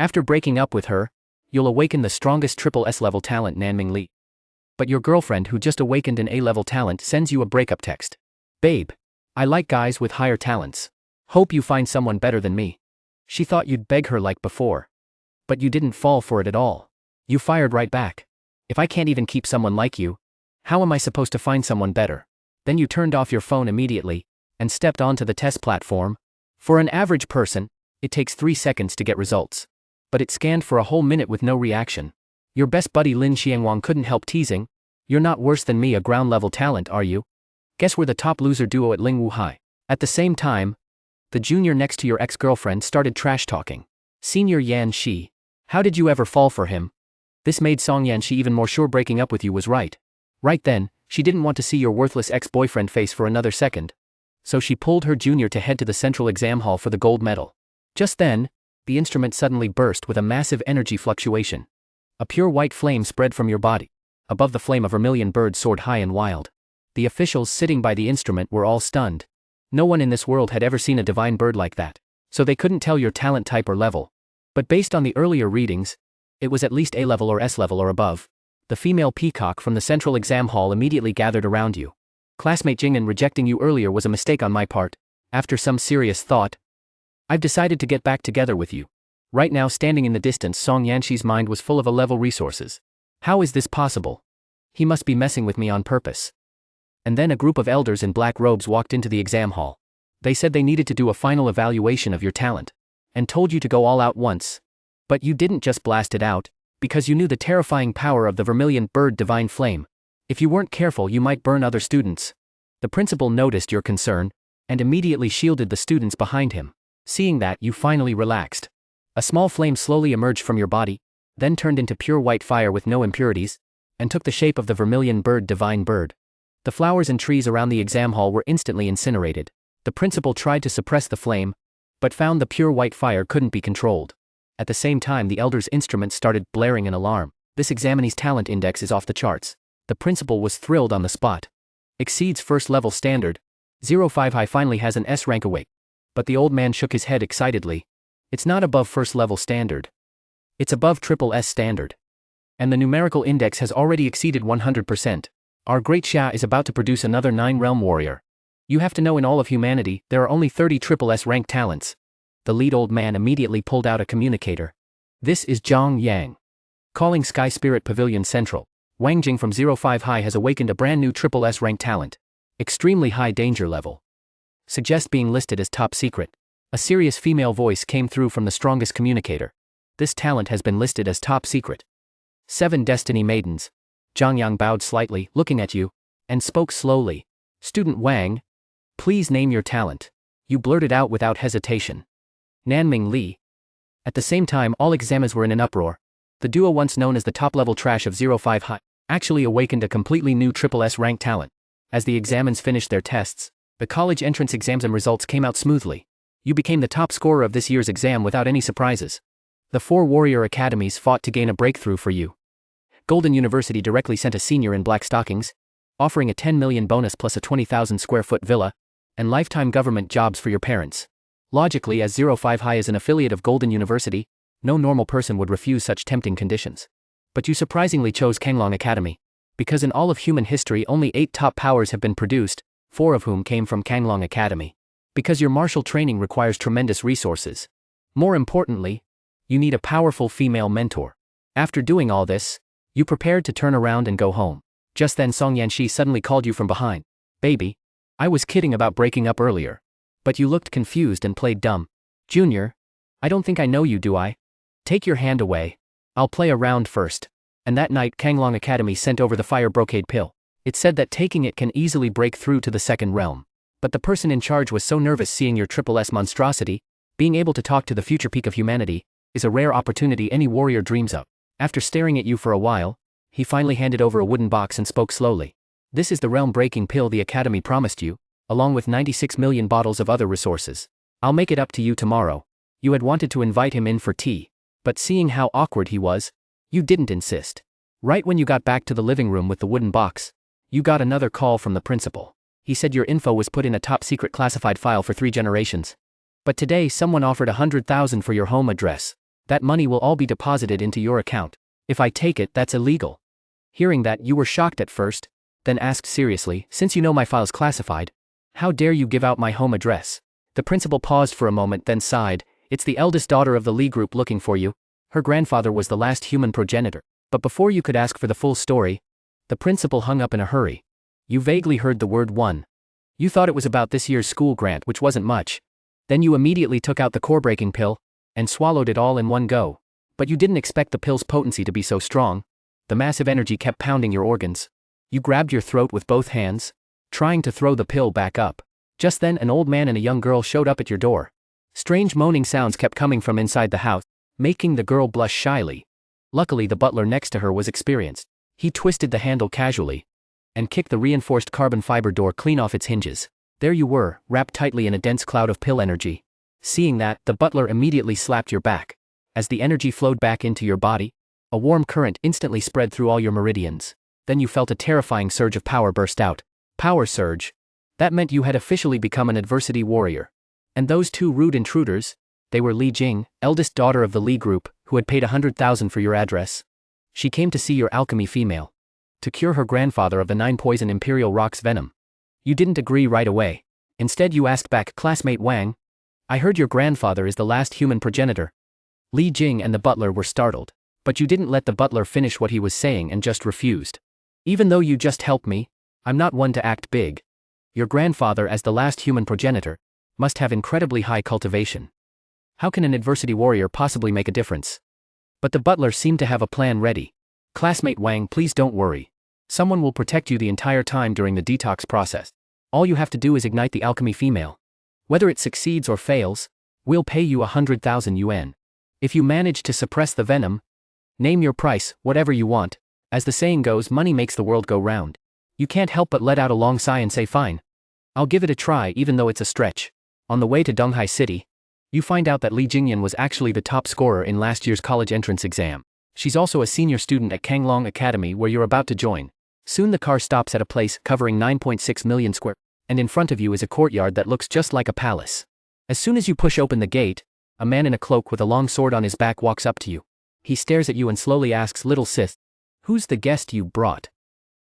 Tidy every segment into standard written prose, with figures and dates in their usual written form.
After breaking up with her, you'll awaken the strongest triple S level talent Nanming Li. But your girlfriend who just awakened an A level talent sends you a breakup text. Babe, I like guys with higher talents. Hope you find someone better than me. She thought you'd beg her like before. But you didn't fall for it at all. You fired right back. If I can't even keep someone like you, how am I supposed to find someone better? Then you turned off your phone immediately and stepped onto the test platform. For an average person, it takes 3 seconds to get results. But it scanned for a whole minute with no reaction. Your best buddy Lin Xiangwang couldn't help teasing. You're not worse than me, a ground-level talent, are you? Guess we're the top loser duo at Lingwu High. At the same time, the junior next to your ex-girlfriend started trash-talking. Senior Yan Shi, how did you ever fall for him? This made Song Yanshi even more sure breaking up with you was right. Right then, she didn't want to see your worthless ex-boyfriend face for another second. So she pulled her junior to head to the central exam hall for the gold medal. Just then, the instrument suddenly burst with a massive energy fluctuation. A pure white flame spread from your body. Above the flame a vermilion bird soared high and wild. The officials sitting by the instrument were all stunned. No one in this world had ever seen a divine bird like that, so they couldn't tell your talent type or level. But based on the earlier readings, it was at least A level or S level or above. The female peacock from the central exam hall immediately gathered around you. Classmate Jing'an, rejecting you earlier was a mistake on my part. After some serious thought, I've decided to get back together with you. Right now, standing in the distance, Song Yanshi's mind was full of A-level resources. How is this possible? He must be messing with me on purpose. And then a group of elders in black robes walked into the exam hall. They said they needed to do a final evaluation of your talent, and told you to go all out once. But you didn't just blast it out, because you knew the terrifying power of the vermilion bird divine flame. If you weren't careful, you might burn other students. The principal noticed your concern, and immediately shielded the students behind him. Seeing that, you finally relaxed. A small flame slowly emerged from your body, then turned into pure white fire with no impurities, and took the shape of the vermilion bird divine bird. The flowers and trees around the exam hall were instantly incinerated. The principal tried to suppress the flame, but found the pure white fire couldn't be controlled. At the same time, the elder's instrument started blaring an alarm. This examinee's talent index is off the charts. The principal was thrilled on the spot. Exceeds first level standard. 05 High finally has an S-rank Awake. But the old man shook his head excitedly. It's not above first level standard. It's above triple S standard. And the numerical index has already exceeded 100%. Our great Xia is about to produce another 9-realm warrior. You have to know, in all of humanity, there are only 30 triple S rank talents. The lead old man immediately pulled out a communicator. This is Zhang Yang. Calling Sky Spirit Pavilion Central. Wang Jing from 05 High has awakened a brand new triple S rank talent. Extremely high danger level. Suggest being listed as top secret. A serious female voice came through from the strongest communicator. This talent has been listed as top secret. 7 Destiny Maidens. Zhang Yang bowed slightly, looking at you, and spoke slowly. Student Wang, please name your talent. You blurted out without hesitation. Nanming Li. At the same time, all examiners were in an uproar. The duo once known as the top-level trash of 05 High actually awakened a completely new triple S rank talent. As the examiners finished their tests, the college entrance exams and results came out smoothly. You became the top scorer of this year's exam without any surprises. The 4 warrior academies fought to gain a breakthrough for you. Golden University directly sent a senior in black stockings, offering a 10 million bonus plus a 20,000 square foot villa, and lifetime government jobs for your parents. Logically, as 05 High is an affiliate of Golden University, no normal person would refuse such tempting conditions. But you surprisingly chose Kanglong Academy. Because in all of human history only 8 top powers have been produced, 4 of whom came from Kanglong Academy. Because your martial training requires tremendous resources. More importantly, you need a powerful female mentor. After doing all this, you prepared to turn around and go home. Just then Song Yanshi suddenly called you from behind. Baby, I was kidding about breaking up earlier. But you looked confused and played dumb. Junior, I don't think I know you, do I? Take your hand away. I'll play a round first. And that night Kanglong Academy sent over the fire brocade pill. It said that taking it can easily break through to the second realm. But the person in charge was so nervous seeing your triple S monstrosity. Being able to talk to the future peak of humanity is a rare opportunity any warrior dreams of. After staring at you for a while, he finally handed over a wooden box and spoke slowly. This is the realm-breaking pill the Academy promised you, along with 96 million bottles of other resources. I'll make it up to you tomorrow. You had wanted to invite him in for tea, but seeing how awkward he was, you didn't insist. Right when you got back to the living room with the wooden box, you got another call from the principal. He said your info was put in a top-secret classified file for 3 generations. But today someone offered 100,000 for your home address. That money will all be deposited into your account. If I take it, that's illegal. Hearing that, you were shocked at first, then asked seriously, since you know my file's classified, how dare you give out my home address? The principal paused for a moment, then sighed. It's the eldest daughter of the Lee group looking for you. Her grandfather was the last human progenitor. But before you could ask for the full story, the principal hung up in a hurry. You vaguely heard the word one. You thought it was about this year's school grant, which wasn't much. Then you immediately took out the core-breaking pill and swallowed it all in one go. But you didn't expect the pill's potency to be so strong. The massive energy kept pounding your organs. You grabbed your throat with both hands, trying to throw the pill back up. Just then, an old man and a young girl showed up at your door. Strange moaning sounds kept coming from inside the house, making the girl blush shyly. Luckily, the butler next to her was experienced. He twisted the handle casually and kicked the reinforced carbon fiber door clean off its hinges. There you were, wrapped tightly in a dense cloud of pill energy. Seeing that, the butler immediately slapped your back. As the energy flowed back into your body, a warm current instantly spread through all your meridians. Then you felt a terrifying surge of power burst out. Power surge. That meant you had officially become an adversity warrior. And those two rude intruders, they were Li Jing, eldest daughter of the Li group, who had paid 100,000 for your address. She came to see your alchemy female, to cure her grandfather of the 9-poison Imperial Rock's venom. You didn't agree right away. Instead, you asked back, classmate Wang, I heard your grandfather is the last human progenitor. Li Jing and the butler were startled, but you didn't let the butler finish what he was saying and just refused. Even though you just helped me, I'm not one to act big. Your grandfather, as the last human progenitor, must have incredibly high cultivation. How can an adversity warrior possibly make a difference? But the butler seemed to have a plan ready. Classmate Wang, please don't worry. Someone will protect you the entire time during the detox process. All you have to do is ignite the alchemy female. Whether it succeeds or fails, we'll pay you 100,000 yuan. If you manage to suppress the venom, name your price, whatever you want. As the saying goes, money makes the world go round. You can't help but let out a long sigh and say fine. I'll give it a try even though it's a stretch. On the way to Donghai City, you find out that Li Jingyan was actually the top scorer in last year's college entrance exam. She's also a senior student at Kanglong Academy where you're about to join. Soon the car stops at a place covering 9.6 million square, and in front of you is a courtyard that looks just like a palace. As soon as you push open the gate, a man in a cloak with a long sword on his back walks up to you. He stares at you and slowly asks, little sis, who's the guest you brought?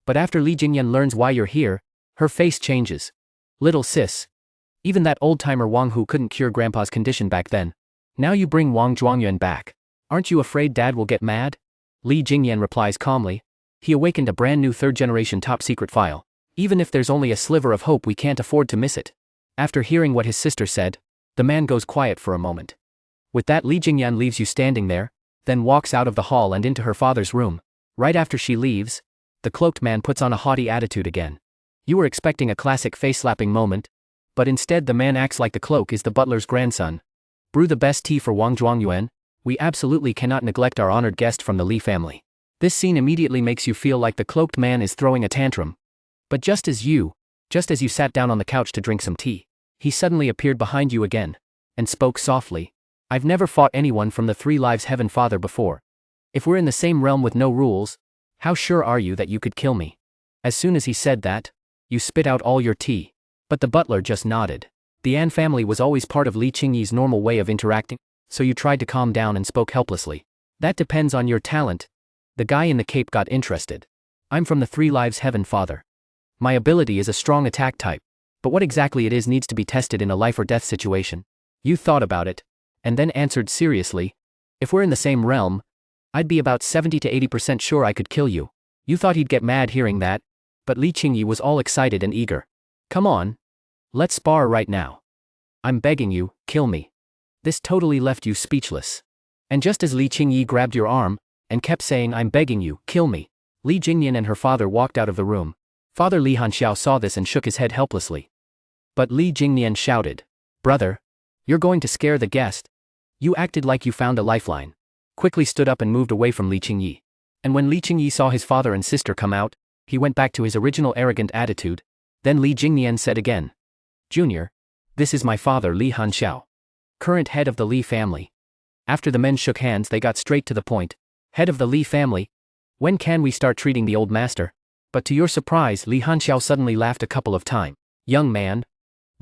But after Li Jingyan learns why you're here, her face changes. Little sis. Even that old-timer Wang Hu couldn't cure Grandpa's condition back then. Now you bring Wang Zhuangyuan back. Aren't you afraid Dad will get mad? Li Jingyan replies calmly. He awakened a brand new third-generation top-secret file. Even if there's only a sliver of hope, we can't afford to miss it. After hearing what his sister said, the man goes quiet for a moment. With that, Li Jingyan leaves you standing there, then walks out of the hall and into her father's room. Right after she leaves, the cloaked man puts on a haughty attitude again. You were expecting a classic face-slapping moment, but instead the man acts like the cloak is the butler's grandson. Brew the best tea for Wang Zhuangyuan. We absolutely cannot neglect our honored guest from the Li family. This scene immediately makes you feel like the cloaked man is throwing a tantrum. But just as you sat down on the couch to drink some tea, he suddenly appeared behind you again, and spoke softly. I've never fought anyone from the Three Lives Heaven Father before. If we're in the same realm with no rules, how sure are you that you could kill me? As soon as he said that, you spit out all your tea. But the butler just nodded. The An family was always part of Li Qingyi's normal way of interacting, so you tried to calm down and spoke helplessly. That depends on your talent. The guy in the cape got interested. I'm from the Three Lives Heaven Father. My ability is a strong attack type, but what exactly it is needs to be tested in a life or death situation. You thought about it, and then answered seriously, if we're in the same realm, I'd be about 70 to 80% sure I could kill you. You thought he'd get mad hearing that, but Li Qingyi was all excited and eager. Come on. Let's spar right now. I'm begging you, kill me. This totally left you speechless. And just as Li Qingyi grabbed your arm, and kept saying I'm begging you, kill me, Li Jingyan and her father walked out of the room. Father Li Hanxiao saw this and shook his head helplessly. But Li Jingyan shouted, brother, you're going to scare the guest. You acted like you found a lifeline. Quickly stood up and moved away from Li Qingyi. And when Li Qingyi saw his father and sister come out, he went back to his original arrogant attitude. Then Li Jingyan said again, Junior, this is my father Li Hanxiao, current head of the Li family. After the men shook hands, they got straight to the point. Head of the Li family, when can we start treating the old master? But to your surprise, Li Hanxiao suddenly laughed a couple of times. Young man,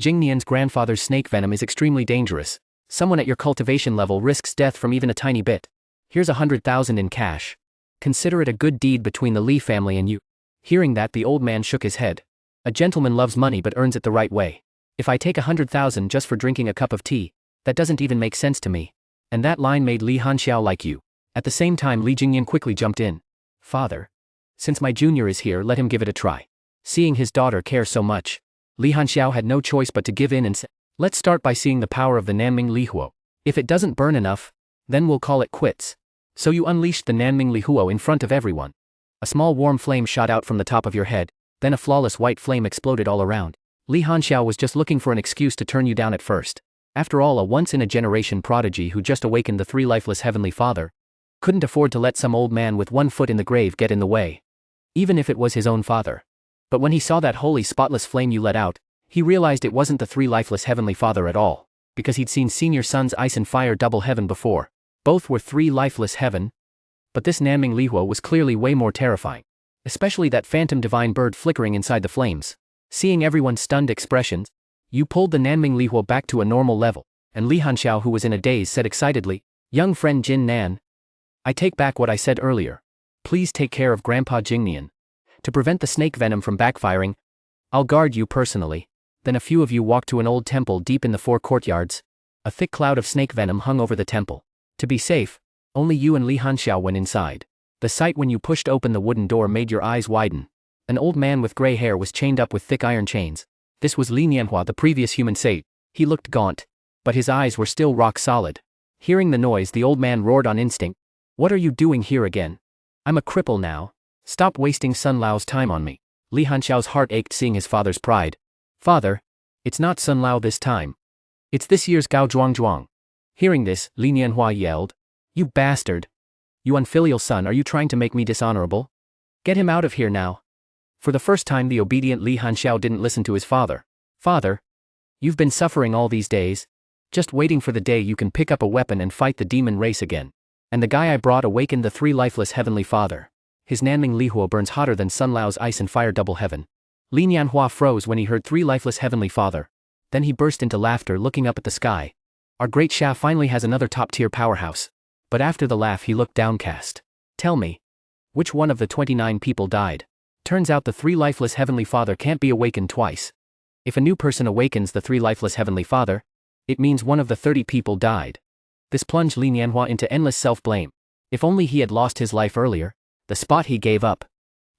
Jingnian's grandfather's snake venom is extremely dangerous, Someone at your cultivation level risks death from even a tiny bit. Here's 100,000 in cash. Consider it a good deed between the Li family and you." Hearing that, the old man shook his head. "A gentleman loves money but earns it the right way. If I take 100,000 just for drinking a cup of tea, that doesn't even make sense to me." And that line made Li Hanxiao like you. At the same time, Li Jingyan quickly jumped in. "Father, since my junior is here, let him give it a try." Seeing his daughter care so much, Li Hanxiao had no choice but to give in and say, "Let's start by seeing the power of the Nanming Lihuo. If it doesn't burn enough, then we'll call it quits." So you unleashed the Nanming Lihuo in front of everyone. A small warm flame shot out from the top of your head, then a flawless white flame exploded all around. Li Hanxiao was just looking for an excuse to turn you down at first. After all, a once-in-a-generation prodigy who just awakened the three lifeless Heavenly Father couldn't afford to let some old man with one foot in the grave get in the way, even if it was his own father. But when he saw that holy spotless flame you let out, he realized it wasn't the three lifeless Heavenly Father at all, because he'd seen Senior Son's Ice and Fire Double Heaven before. Both were three lifeless heaven, but this Nanming Lihuo was clearly way more terrifying, especially that phantom divine bird flickering inside the flames. Seeing everyone's stunned expressions, you pulled the Nanming Lihuo back to a normal level, and Li Hanxiao, who was in a daze, said excitedly, "Young friend Jin Nan, I take back what I said earlier. Please take care of Grandpa Jingnian. To prevent the snake venom from backfiring, I'll guard you personally." Then a few of you walked to an old temple deep in the four courtyards. A thick cloud of snake venom hung over the temple. To be safe, only you and Li Hanxiao went inside. The sight when you pushed open the wooden door made your eyes widen. An old man with gray hair was chained up with thick iron chains. This was Li Nianhua, the previous human sage. He looked gaunt, but his eyes were still rock solid. Hearing the noise, the old man roared on instinct, "What are you doing here again? I'm a cripple now. Stop wasting Sun Lao's time on me." Li Hanxiao's heart ached seeing his father's pride. "Father, it's not Sun Lao this time. It's this year's Gao Zhuang." Hearing this, Li Nianhua yelled, "You bastard! You unfilial son, are you trying to make me dishonorable? Get him out of here now." For the first time, the obedient Li Hanxiao didn't listen to his father. "Father, you've been suffering all these days, just waiting for the day you can pick up a weapon and fight the demon race again. And the guy I brought awakened the three lifeless Heavenly Father. His Nanming Lihuo burns hotter than Sun Lao's Ice and Fire Double Heaven." Li Nianhua froze when he heard three lifeless Heavenly Father. Then he burst into laughter, looking up at the sky. "Our great Xia finally has another top-tier powerhouse." But after the laugh he looked downcast. "Tell me, which one of the 29 people died?" Turns out the three lifeless Heavenly Father can't be awakened twice. If a new person awakens the three lifeless Heavenly Father, it means one of the 30 people died. This plunged Li Nianhua into endless self-blame. If only he had lost his life earlier, the spot he gave up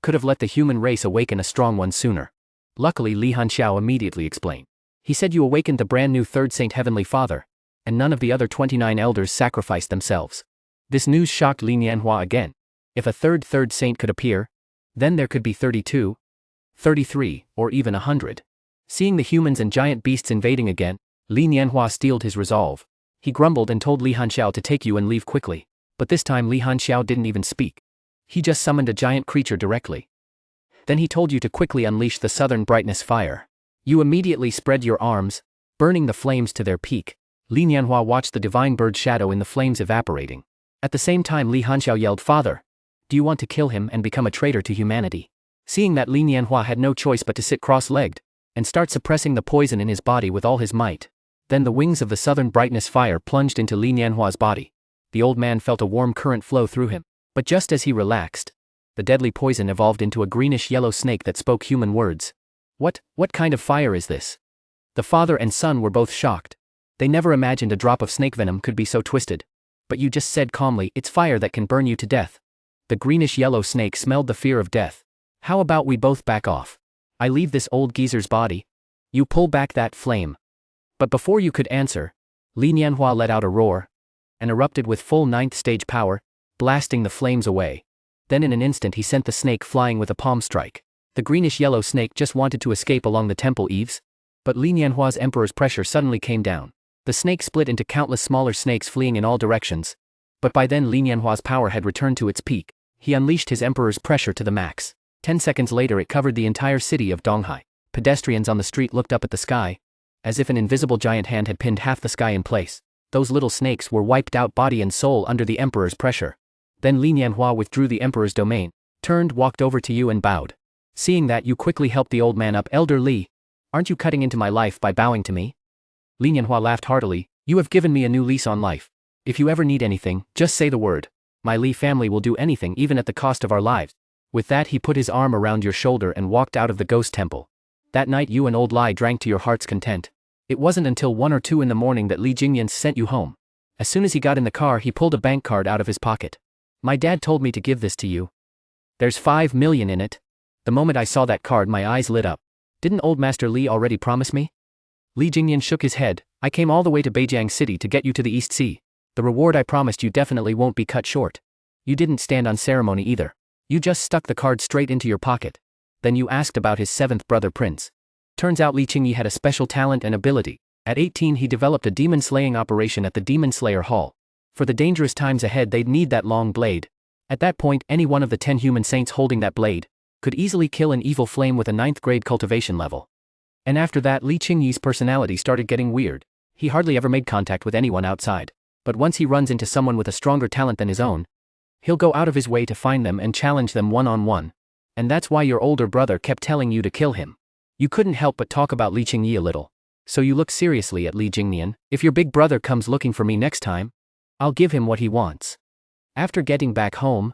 could have let the human race awaken a strong one sooner. Luckily, Li Hanxiao immediately explained. "He said you awakened the brand new third Saint Heavenly Father, and none of the other 29 elders sacrificed themselves." This news shocked Li Nianhua again. If a third saint could appear, then there could be 32, 33, or even 100. Seeing the humans and giant beasts invading again, Li Nianhua steeled his resolve. He grumbled and told Li Hanxiao to take you and leave quickly. But this time Li Hanxiao didn't even speak. He just summoned a giant creature directly. Then he told you to quickly unleash the Southern Brightness Fire. You immediately spread your arms, burning the flames to their peak. Li Nianhua watched the divine bird's shadow in the flames evaporating. At the same time Li Hanxiao yelled, "Father, do you want to kill him and become a traitor to humanity?" Seeing that, Li Nianhua had no choice but to sit cross-legged and start suppressing the poison in his body with all his might. Then the wings of the Southern Brightness Fire plunged into Li Nianhua's body. The old man felt a warm current flow through him. But just as he relaxed, the deadly poison evolved into a greenish-yellow snake that spoke human words. What kind of fire is this?" The father and son were both shocked. They never imagined a drop of snake venom could be so twisted. "But you just said calmly, it's fire that can burn you to death." The greenish-yellow snake smelled the fear of death. "How about we both back off? I leave this old geezer's body. You pull back that flame." But before you could answer, Li Nianhua let out a roar and erupted with full 9th stage power, blasting the flames away. Then in an instant he sent the snake flying with a palm strike. The greenish-yellow snake just wanted to escape along the temple eaves, but Li Nianhua's emperor's pressure suddenly came down. The snake split into countless smaller snakes fleeing in all directions. But by then Li Nianhua's power had returned to its peak. He unleashed his emperor's pressure to the max. 10 seconds later it covered the entire city of Donghai. Pedestrians on the street looked up at the sky, as if an invisible giant hand had pinned half the sky in place. Those little snakes were wiped out body and soul under the emperor's pressure. Then Li Nianhua withdrew the emperor's domain, turned, walked over to you and bowed. Seeing that, you quickly helped the old man up. "Elder Li, aren't you cutting into my life by bowing to me?" Li Nianhua laughed heartily. You have given me a new lease on life. If you ever need anything, just say the word. My Li family will do anything even at the cost of our lives. With that he put his arm around your shoulder and walked out of the ghost temple. That night you and old Lai drank to your heart's content. It wasn't until 1 or 2 in the morning that Li Jingyan sent you home. As soon as he got in the car he pulled a bank card out of his pocket. My dad told me to give this to you. There's 5 million in it. The moment I saw that card my eyes lit up. Didn't old Master Li already promise me? Li Jingyan shook his head. I came all the way to Beijing City to get you to the East Sea. The reward I promised you definitely won't be cut short. You didn't stand on ceremony either. You just stuck the card straight into your pocket. Then you asked about his 7th brother Prince. Turns out Li Qingyi had a special talent and ability. At 18 he developed a demon-slaying operation at the Demon Slayer Hall. For the dangerous times ahead they'd need that long blade. At that point any one of the 10 human saints holding that blade could easily kill an evil flame with a 9th grade cultivation level. And after that Li Qingyi's personality started getting weird. He hardly ever made contact with anyone outside. But once he runs into someone with a stronger talent than his own, he'll go out of his way to find them and challenge them one-on-one. And that's why your older brother kept telling you to kill him. You couldn't help but talk about Li Qingyi a little. So you look seriously at Li Jingnian. If your big brother comes looking for me next time, I'll give him what he wants. After getting back home,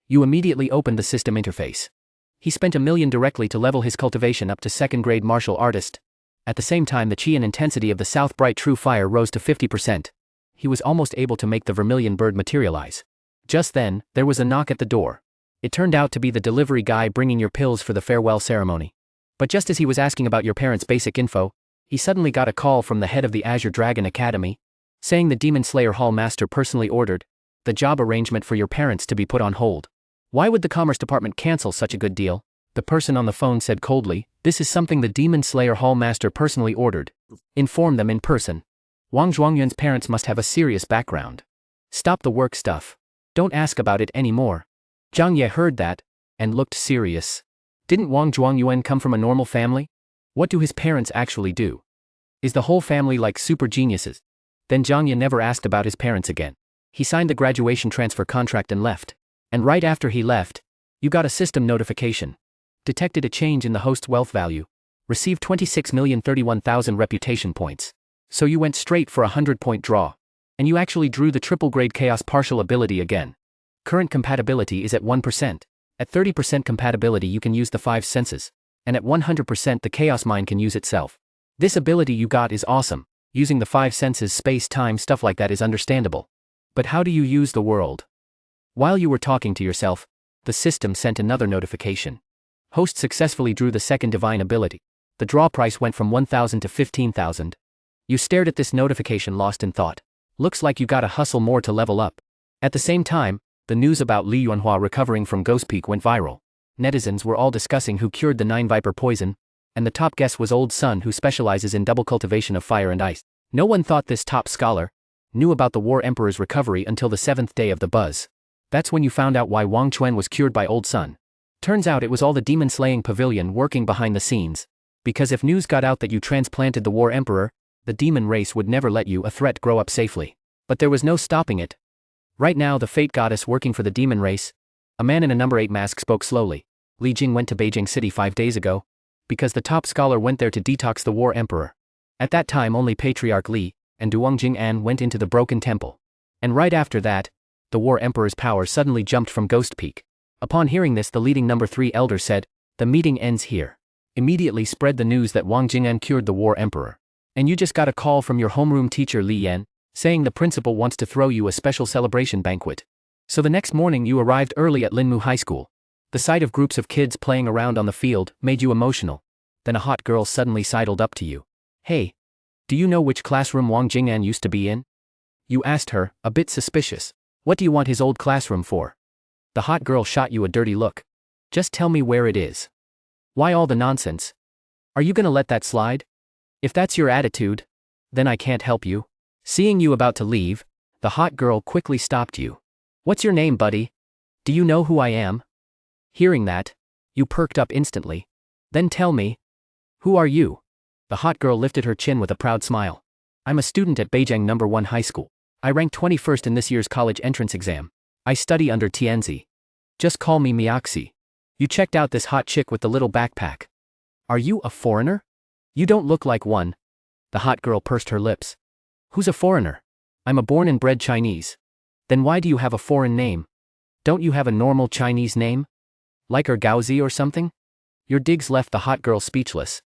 you immediately opened the system interface. He spent $1 million directly to level his cultivation up to 2nd grade martial artist. At the same time the chi and intensity of the South Bright True Fire rose to 50%. He was almost able to make the Vermilion bird materialize. Just then, there was a knock at the door. It turned out to be the delivery guy bringing your pills for the farewell ceremony. But just as he was asking about your parents' basic info, he suddenly got a call from the head of the Azure Dragon Academy, saying the Demon Slayer Hall Master personally ordered the job arrangement for your parents to be put on hold. Why would the Commerce Department cancel such a good deal? The person on the phone said coldly, this is something the Demon Slayer Hall Master personally ordered. Inform them in person. Wang Zhuangyuan's parents must have a serious background. Stop the work stuff. Don't ask about it anymore. Zhang Ye heard that, and looked serious. Didn't Wang Zhuangyuan come from a normal family? What do his parents actually do? Is the whole family like super geniuses? Then Zhang Ye never asked about his parents again. He signed the graduation transfer contract and left. And right after he left, you got a system notification. Detected a change in the host's wealth value. Received 26,031,000 reputation points. So you went straight for a 100-point draw. And you actually drew the triple grade chaos partial ability again. Current compatibility is at 1%. At 30% compatibility you can use the 5 senses. And at 100% the chaos mind can use itself. This ability you got is awesome. Using the 5 senses, space, time, stuff like that is understandable. But how do you use the world? While you were talking to yourself, the system sent another notification. Host successfully drew the 2nd divine ability. The draw price went from 1,000 to 15,000. You stared at this notification lost in thought. Looks like you gotta hustle more to level up. At the same time, the news about Li Yuanhua recovering from Ghost Peak went viral. Netizens were all discussing who cured the 9 viper poison, and the top guess was Old Sun, who specializes in double cultivation of fire and ice. No one thought this top scholar knew about the War Emperor's recovery until the 7th day of the buzz. That's when you found out why Wang Quan was cured by Old Sun. Turns out it was all the demon-slaying pavilion working behind the scenes. Because if news got out that you transplanted the War Emperor, the demon race would never let you a threat grow up safely. But there was no stopping it. Right now the fate goddess working for the demon race, a man in a number 8 mask, spoke slowly. Li Jing went to Beijing City 5 days ago, because the top scholar went there to detox the War Emperor. At that time only Patriarch Li and Duong Jing'an went into the Broken Temple. And right after that, the War Emperor's power suddenly jumped from Ghost Peak. Upon hearing this the leading number 3 elder said, the meeting ends here. Immediately spread the news that Wang Jing'an cured the War Emperor. And you just got a call from your homeroom teacher Li Yan, saying the principal wants to throw you a special celebration banquet. So the next morning you arrived early at Linmu High School. The sight of groups of kids playing around on the field made you emotional. Then a hot girl suddenly sidled up to you. Hey, do you know which classroom Wang Jing'an used to be in? You asked her, a bit suspicious. What do you want his old classroom for? The hot girl shot you a dirty look. Just tell me where it is. Why all the nonsense? Are you gonna let that slide? If that's your attitude, then I can't help you. Seeing you about to leave, the hot girl quickly stopped you. What's your name, buddy? Do you know who I am? Hearing that, you perked up instantly. Then tell me, who are you? The hot girl lifted her chin with a proud smile. I'm a student at Beijing No. 1 High School. I ranked 21st in this year's college entrance exam. I study under Tianzi. Just call me Miaxi. You checked out this hot chick with the little backpack. Are you a foreigner? You don't look like one. The hot girl pursed her lips. Who's a foreigner? I'm a born and bred Chinese. Then why do you have a foreign name? Don't you have a normal Chinese name? Like Gaozi or something? Your digs left the hot girl speechless.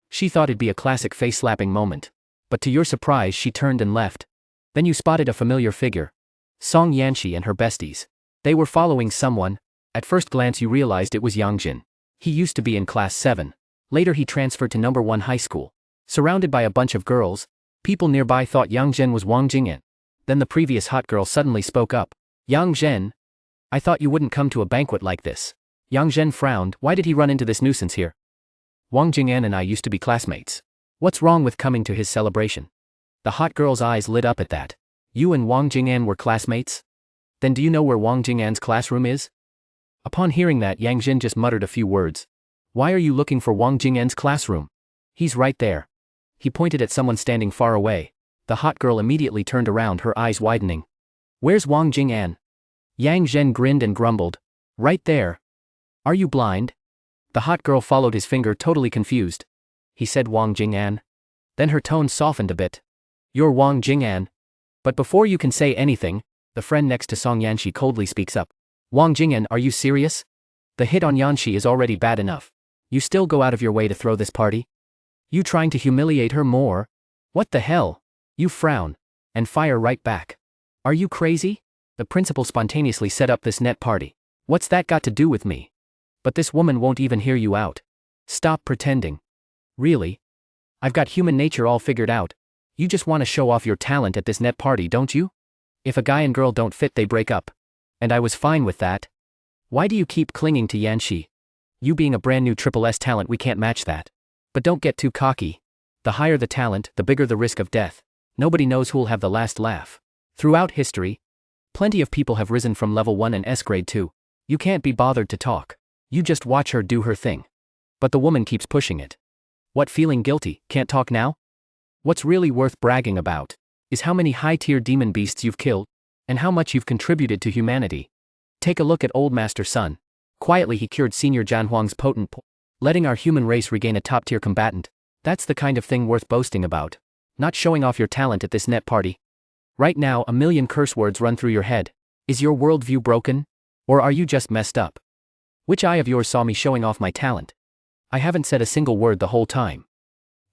She thought it'd be a classic face-slapping moment. But to your surprise she turned and left. Then you spotted a familiar figure. Song Yanxi and her besties. They were following someone. At first glance you realized it was Yang Jin. He used to be in class 7. Later he transferred to number 1 high school. Surrounded by a bunch of girls, people nearby thought Yang Zhen was Wang Jing'an. Then the previous hot girl suddenly spoke up. Yang Zhen? I thought you wouldn't come to a banquet like this. Yang Zhen frowned. Why did he run into this nuisance here? Wang Jing'an and I used to be classmates. What's wrong with coming to his celebration? The hot girl's eyes lit up at that. You and Wang Jing'an were classmates? Then do you know where Wang Jing'an's classroom is? Upon hearing that, Yang Zhen just muttered a few words. Why are you looking for Wang Jing'an's classroom? He's right there. He pointed at someone standing far away. The hot girl immediately turned around, her eyes widening. Where's Wang Jing'an? Yang Zhen grinned and grumbled. Right there. Are you blind? The hot girl followed his finger, totally confused. He said Wang Jing'an. Then her tone softened a bit. You're Wang Jing'an. But before you can say anything, the friend next to Song Yanxi coldly speaks up. Wang Jing'an, are you serious? The hit on Yanxi is already bad enough. You still go out of your way to throw this party? You trying to humiliate her more? What the hell? You frown. And fire right back. Are you crazy? The principal spontaneously set up this net party. What's that got to do with me? But this woman won't even hear you out. Stop pretending. Really? I've got human nature all figured out. You just want to show off your talent at this net party, don't you? If a guy and girl don't fit, they break up. And I was fine with that. Why do you keep clinging to Yanxi? You being a brand new SSS talent, we can't match that. But don't get too cocky. The higher the talent, the bigger the risk of death. Nobody knows who'll have the last laugh. Throughout history, plenty of people have risen from level 1 and S grade 2. You can't be bothered to talk. You just watch her do her thing. But the woman keeps pushing it. What, feeling guilty, can't talk now? What's really worth bragging about is how many high-tier demon beasts you've killed, and how much you've contributed to humanity. Take a look at Old Master Sun. Quietly he cured Senior Janhuang's potent letting our human race regain a top-tier combatant. That's the kind of thing worth boasting about. Not showing off your talent at this net party. Right now, a million curse words run through your head. Is your worldview broken? Or are you just messed up? Which eye of yours saw me showing off my talent? I haven't said a single word the whole time.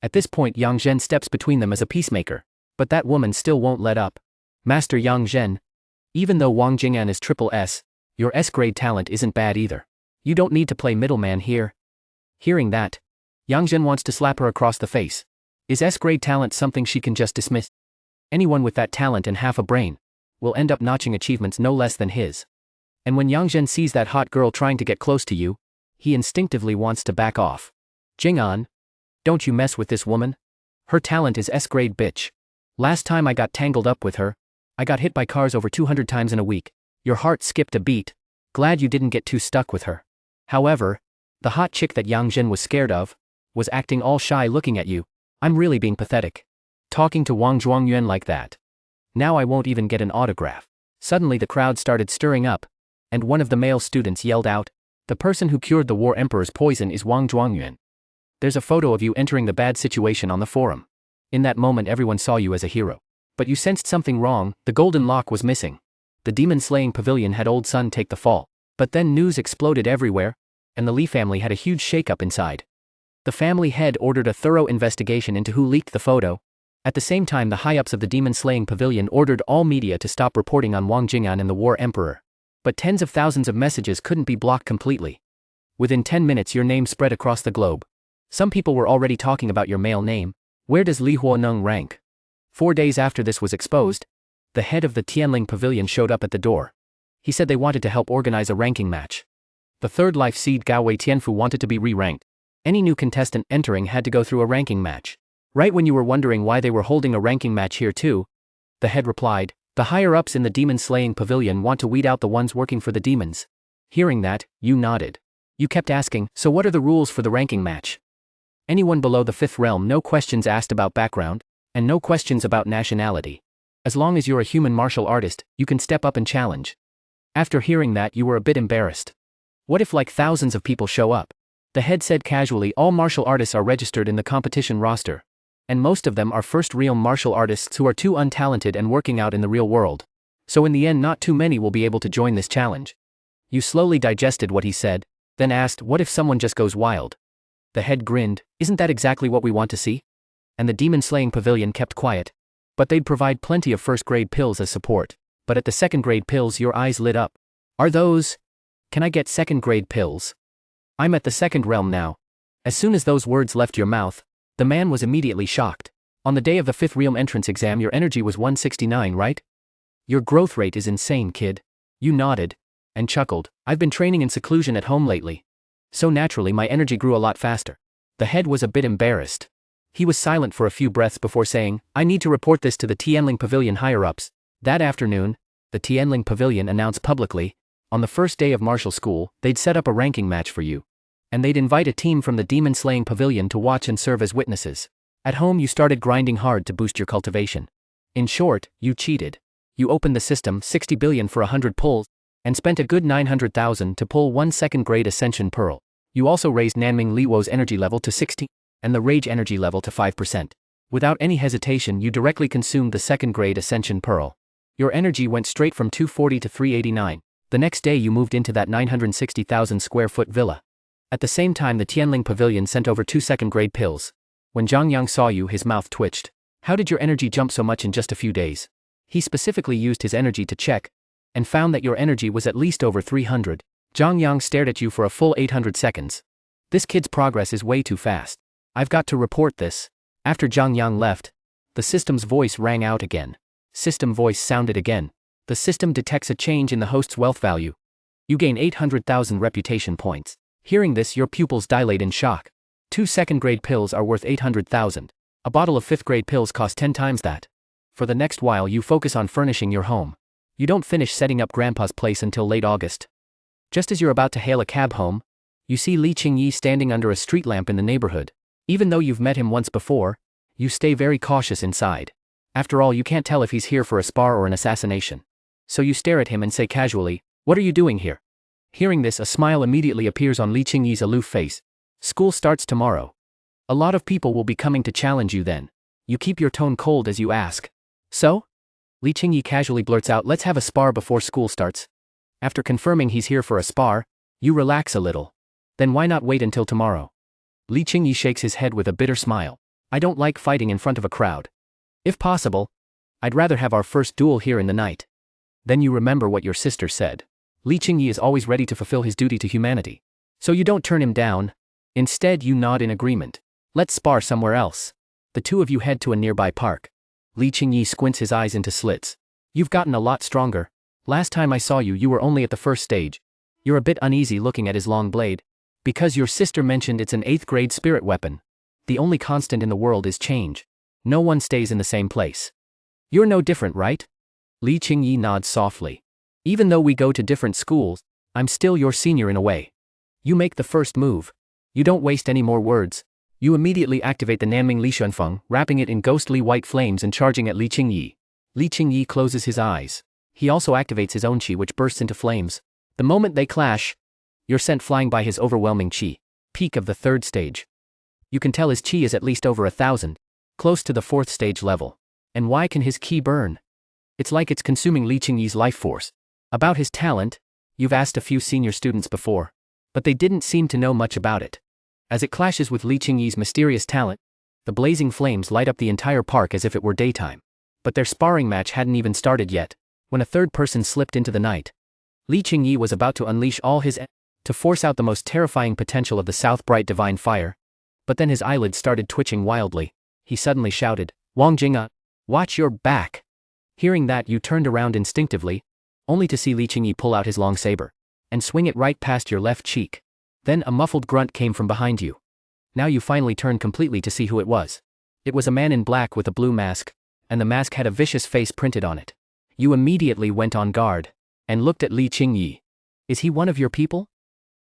At this point, Yang Zhen steps between them as a peacemaker. But that woman still won't let up. Master Yang Zhen, even though Wang Jing'an is SSS, your S-grade talent isn't bad either. You don't need to play middleman here. Hearing that, Yang Zhen wants to slap her across the face. Is S-grade talent something she can just dismiss? Anyone with that talent and half a brain will end up notching achievements no less than his. And when Yang Zhen sees that hot girl trying to get close to you, he instinctively wants to back off. Jing'an, don't you mess with this woman. Her talent is S-grade, bitch. Last time I got tangled up with her, I got hit by cars over 200 times in a week. Your heart skipped a beat. Glad you didn't get too stuck with her. However, the hot chick that Yang Zhen was scared of was acting all shy looking at you. I'm really being pathetic. Talking to Wang Zhuangyuan like that. Now I won't even get an autograph. Suddenly the crowd started stirring up, and one of the male students yelled out, the person who cured the War Emperor's poison is Wang Zhuangyuan. There's a photo of you entering the bad situation on the forum. In that moment everyone saw you as a hero. But you sensed something wrong. The golden lock was missing. The demon-slaying pavilion had old Sun take the fall. But then news exploded everywhere, and the Li family had a huge shakeup inside. The family head ordered a thorough investigation into who leaked the photo. At the same time, the high-ups of the demon-slaying pavilion ordered all media to stop reporting on Wang Jing'an and the War Emperor. But tens of thousands of messages couldn't be blocked completely. Within 10 minutes your name spread across the globe. Some people were already talking about your male name. Where does Li Huaneng rank? 4 days after this was exposed, the head of the Tianling Pavilion showed up at the door. He said they wanted to help organize a ranking match. The third life seed Gao Wei Tianfu wanted to be re-ranked. Any new contestant entering had to go through a ranking match. Right when you were wondering why they were holding a ranking match here too, the head replied, the higher-ups in the demon-slaying pavilion want to weed out the ones working for the demons. Hearing that, you nodded. You kept asking, so what are the rules for the ranking match? Anyone below the 5th realm, no questions asked about background, and no questions about nationality. As long as you're a human martial artist, you can step up and challenge. After hearing that, you were a bit embarrassed. What if like thousands of people show up? The head said casually, all martial artists are registered in the competition roster. And most of them are first realm martial artists who are too untalented and working out in the real world. So in the end not too many will be able to join this challenge. You slowly digested what he said, then asked, what if someone just goes wild? The head grinned, isn't that exactly what we want to see? And the demon-slaying pavilion kept quiet. But they'd provide plenty of first-grade pills as support. But at the second-grade pills your eyes lit up. Are those? Can I get second-grade pills? I'm at the second realm now. As soon as those words left your mouth, the man was immediately shocked. On the day of the 5th realm entrance exam your energy was 169, right? Your growth rate is insane, kid. You nodded and chuckled. I've been training in seclusion at home lately. So naturally my energy grew a lot faster. The head was a bit embarrassed. He was silent for a few breaths before saying, I need to report this to the Tianling Pavilion higher-ups. That afternoon, the Tianling Pavilion announced publicly, on the first day of martial school, they'd set up a ranking match for you. And they'd invite a team from the demon-slaying pavilion to watch and serve as witnesses. At home you started grinding hard to boost your cultivation. In short, you cheated. You opened the system 60 billion for 100 pulls, and spent a good 900,000 to pull 1 second-grade Ascension Pearl. You also raised Nanming Liwo's energy level to 60, and the Rage energy level to 5%. Without any hesitation you directly consumed the second-grade Ascension Pearl. Your energy went straight from 240 to 389. The next day you moved into that 960,000 square foot villa. At the same time the Tianling Pavilion sent over 2 second-grade pills. When Zhang Yang saw you his mouth twitched. How did your energy jump so much in just a few days? He specifically used his energy to check, and found that your energy was at least over 300. Zhang Yang stared at you for a full 800 seconds. This kid's progress is way too fast. I've got to report this. After Zhang Yang left, the system's voice rang out again. System voice sounded again. The system detects a change in the host's wealth value. You gain 800,000 reputation points. Hearing this your pupils dilate in shock. 2 second-grade pills are worth 800,000. A bottle of 5th-grade pills cost 10 times that. For the next while you focus on furnishing your home. You don't finish setting up Grandpa's place until late August. Just as you're about to hail a cab home, you see Li Qingyi standing under a street lamp in the neighborhood. Even though you've met him once before, you stay very cautious inside. After all you can't tell if he's here for a spar or an assassination. So you stare at him and say casually, what are you doing here? Hearing this a smile immediately appears on Li Qingyi's aloof face. School starts tomorrow. A lot of people will be coming to challenge you then. You keep your tone cold as you ask. So? Li Qingyi casually blurts out, let's have a spar before school starts. After confirming he's here for a spar, you relax a little. Then why not wait until tomorrow? Li Qingyi shakes his head with a bitter smile. I don't like fighting in front of a crowd. If possible, I'd rather have our first duel here in the night. Then you remember what your sister said. Li Qingyi is always ready to fulfill his duty to humanity. So you don't turn him down. Instead you nod in agreement. Let's spar somewhere else. The two of you head to a nearby park. Li Qingyi squints his eyes into slits. You've gotten a lot stronger. Last time I saw you you were only at the first stage. You're a bit uneasy looking at his long blade. Because your sister mentioned it's an 8th-grade spirit weapon. The only constant in the world is change. No one stays in the same place. You're no different, right? Li Qingyi nods softly. Even though we go to different schools, I'm still your senior in a way. You make the first move. You don't waste any more words. You immediately activate the Nanming Li Shunfeng, wrapping it in ghostly white flames and charging at Li Qingyi. Li Qingyi closes his eyes. He also activates his own qi which bursts into flames. The moment they clash, you're sent flying by his overwhelming qi. Peak of the 3rd stage. You can tell his qi is at least over 1,000, close to the 4th stage level. And why can his qi burn? It's like it's consuming Li Qingyi's life force. About his talent, you've asked a few senior students before, but they didn't seem to know much about it. As it clashes with Li Qingyi's mysterious talent, the blazing flames light up the entire park as if it were daytime. But their sparring match hadn't even started yet, when a third person slipped into the night. Li Qingyi was about to unleash all his to force out the most terrifying potential of the South Bright Divine Fire. But then his eyelids started twitching wildly. He suddenly shouted, Wang Jing'a, watch your back. Hearing that you turned around instinctively, only to see Li Qingyi pull out his long saber, and swing it right past your left cheek. Then a muffled grunt came from behind you. Now you finally turned completely to see who it was. It was a man in black with a blue mask, and the mask had a vicious face printed on it. You immediately went on guard, and looked at Li Qingyi. Is he one of your people?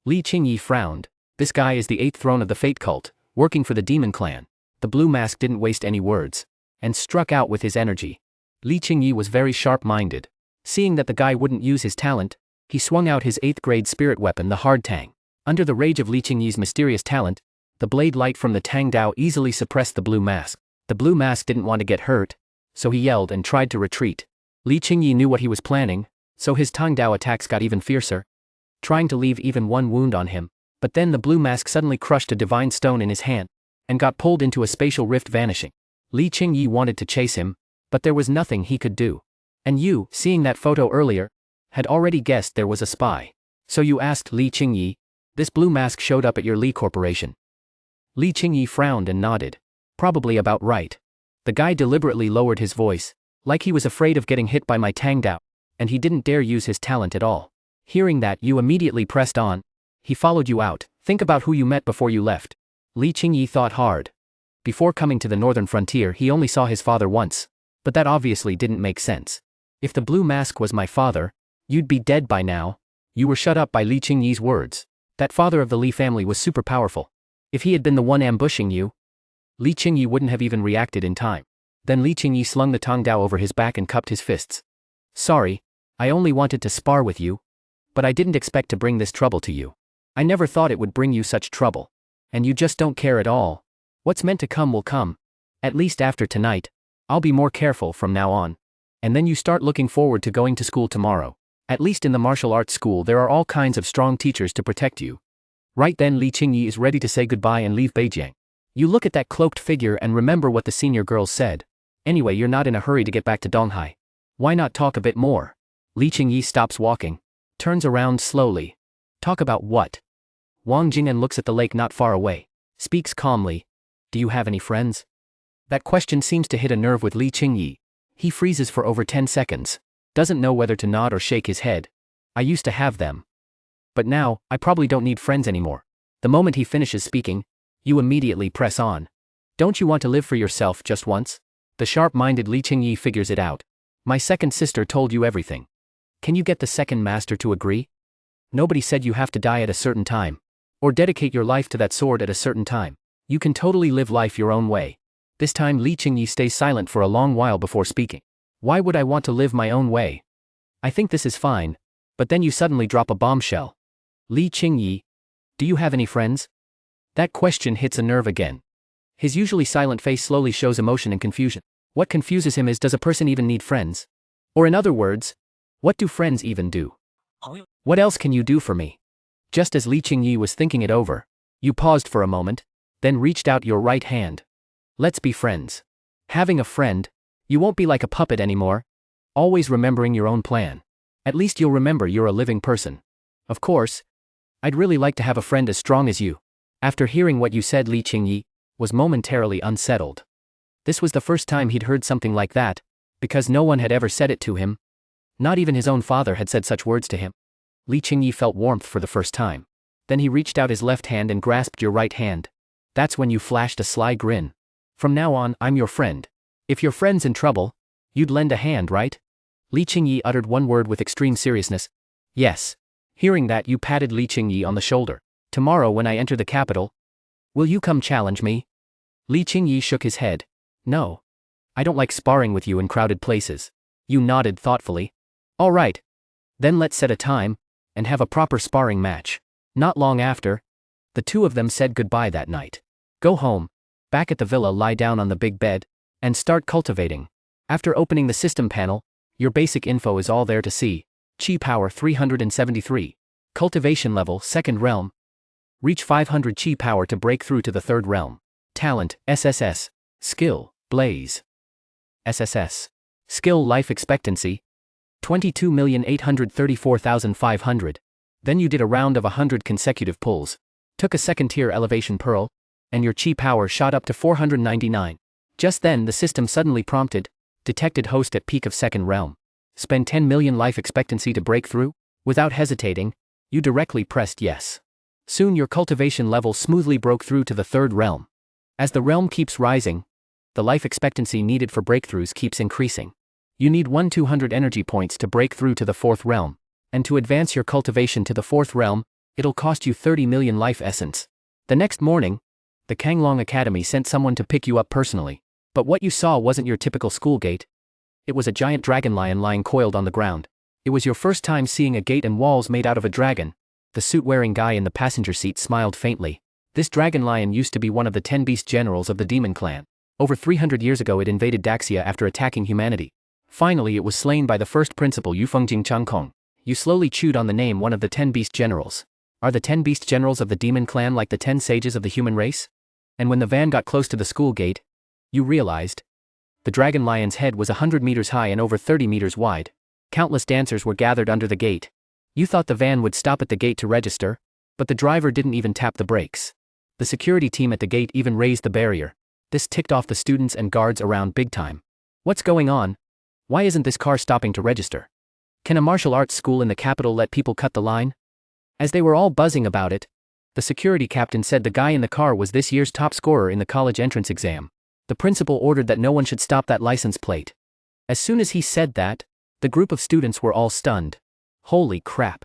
Li Qingyi frowned. This guy is the 8th throne of the Fate Cult, working for the Demon Clan. The blue mask didn't waste any words, and struck out with his energy. Li Qingyi was very sharp-minded. Seeing that the guy wouldn't use his talent, he swung out his 8th-grade spirit weapon, the Hard Tang. Under the rage of Li Qingyi's mysterious talent, the blade light from the Tang Dao easily suppressed the blue mask. The blue mask didn't want to get hurt, so he yelled and tried to retreat. Li Qingyi knew what he was planning, so his Tang Dao attacks got even fiercer, trying to leave even one wound on him. But then the blue mask suddenly crushed a divine stone in his hand, and got pulled into a spatial rift, vanishing. Li Qingyi wanted to chase him, but there was nothing he could do. And you, seeing that photo earlier, had already guessed there was a spy. So you asked Li Qingyi, this blue mask showed up at your Li Corporation. Li Qingyi frowned and nodded. Probably about right. The guy deliberately lowered his voice, like he was afraid of getting hit by my Tang Dao, and he didn't dare use his talent at all. Hearing that, you immediately pressed on. He followed you out. Think about who you met before you left. Li Qingyi thought hard. Before coming to the northern frontier, he only saw his father once. But that obviously didn't make sense. If the blue mask was my father, you'd be dead by now. You were shut up by Li Qingyi's words. That father of the Li family was super powerful. If he had been the one ambushing you, Li Qingyi wouldn't have even reacted in time. Then Li Qingyi slung the Tang Dao over his back and cupped his fists. Sorry, I only wanted to spar with you. But I didn't expect to bring this trouble to you. I never thought it would bring you such trouble. And you just don't care at all. What's meant to come will come. At least after tonight. I'll be more careful from now on. And then you start looking forward to going to school tomorrow. At least in the martial arts school there are all kinds of strong teachers to protect you. Right then Li Qingyi is ready to say goodbye and leave Beijing. You look at that cloaked figure and remember what the senior girls said. Anyway, you're not in a hurry to get back to Donghai. Why not talk a bit more? Li Qingyi stops walking. Turns around slowly. Talk about what? Wang Jing'an looks at the lake not far away. Speaks calmly. Do you have any friends? That question seems to hit a nerve with Li Qingyi. He freezes for over 10 seconds. Doesn't know whether to nod or shake his head. I used to have them. But now, I probably don't need friends anymore. The moment he finishes speaking, you immediately press on. Don't you want to live for yourself just once? The sharp-minded Li Qingyi figures it out. My second sister told you everything. Can you get the second master to agree? Nobody said you have to die at a certain time. Or dedicate your life to that sword at a certain time. You can totally live life your own way. This time Li Qingyi stays silent for a long while before speaking. Why would I want to live my own way? I think this is fine. But then you suddenly drop a bombshell. Li Qingyi, do you have any friends? That question hits a nerve again. His usually silent face slowly shows emotion and confusion. What confuses him is, does a person even need friends? Or in other words, what do friends even do? What else can you do for me? Just as Li Qingyi was thinking it over, you paused for a moment, then reached out your right hand. Let's be friends. Having a friend, you won't be like a puppet anymore, always remembering your own plan. At least you'll remember you're a living person. Of course, I'd really like to have a friend as strong as you. After hearing what you said, Li Qingyi was momentarily unsettled. This was the first time he'd heard something like that, because no one had ever said it to him. Not even his own father had said such words to him. Li Qingyi felt warmth for the first time. Then he reached out his left hand and grasped your right hand. That's when you flashed a sly grin. From now on, I'm your friend. If your friend's in trouble, you'd lend a hand, right? Li Qingyi uttered one word with extreme seriousness. Yes. Hearing that, you patted Li Qingyi on the shoulder. Tomorrow when I enter the capital, will you come challenge me? Li Qingyi shook his head. No. I don't like sparring with you in crowded places. You nodded thoughtfully. All right. Then let's set a time, and have a proper sparring match. Not long after, the two of them said goodbye that night. Go home. Back at the villa, lie down on the big bed, and start cultivating. After opening the system panel, your basic info is all there to see. Chi power 373. Cultivation level, second realm. Reach 500 chi power to break through to the third realm. Talent, SSS. Skill, Blaze. SSS. Skill, life expectancy, 22,834,500. Then you did a round of 100 consecutive pulls. Took a second tier elevation pearl, and your chi power shot up to 499. Just then the system suddenly prompted, detected host at peak of second realm. Spend 10 million life expectancy to break through? Without hesitating, you directly pressed yes. Soon your cultivation level smoothly broke through to the third realm. As the realm keeps rising, the life expectancy needed for breakthroughs keeps increasing. You need 200 energy points to break through to the fourth realm, and to advance your cultivation to the fourth realm, it'll cost you 30 million life essence. The next morning, the Kanglong Academy sent someone to pick you up personally. But what you saw wasn't your typical school gate. It was a giant dragon lion lying coiled on the ground. It was your first time seeing a gate and walls made out of a dragon. The suit-wearing guy in the passenger seat smiled faintly. This dragon lion used to be one of the 10 beast generals of the demon clan. Over 300 years ago it invaded Daxia after attacking humanity. Finally it was slain by the first principal Yufengjing Changkong. You slowly chewed on the name one of the 10 beast generals. Are the 10 beast generals of the demon clan like the 10 sages of the human race? And when the van got close to the school gate, you realized. The dragon lion's head was 100 meters high and over 30 meters wide. Countless dancers were gathered under the gate. You thought the van would stop at the gate to register, but the driver didn't even tap the brakes. The security team at the gate even raised the barrier. This ticked off the students and guards around big time. What's going on? Why isn't this car stopping to register? Can a martial arts school in the capital let people cut the line? As they were all buzzing about it, the security captain said the guy in the car was this year's top scorer in the college entrance exam. The principal ordered that no one should stop that license plate. As soon as he said that, the group of students were all stunned. Holy crap.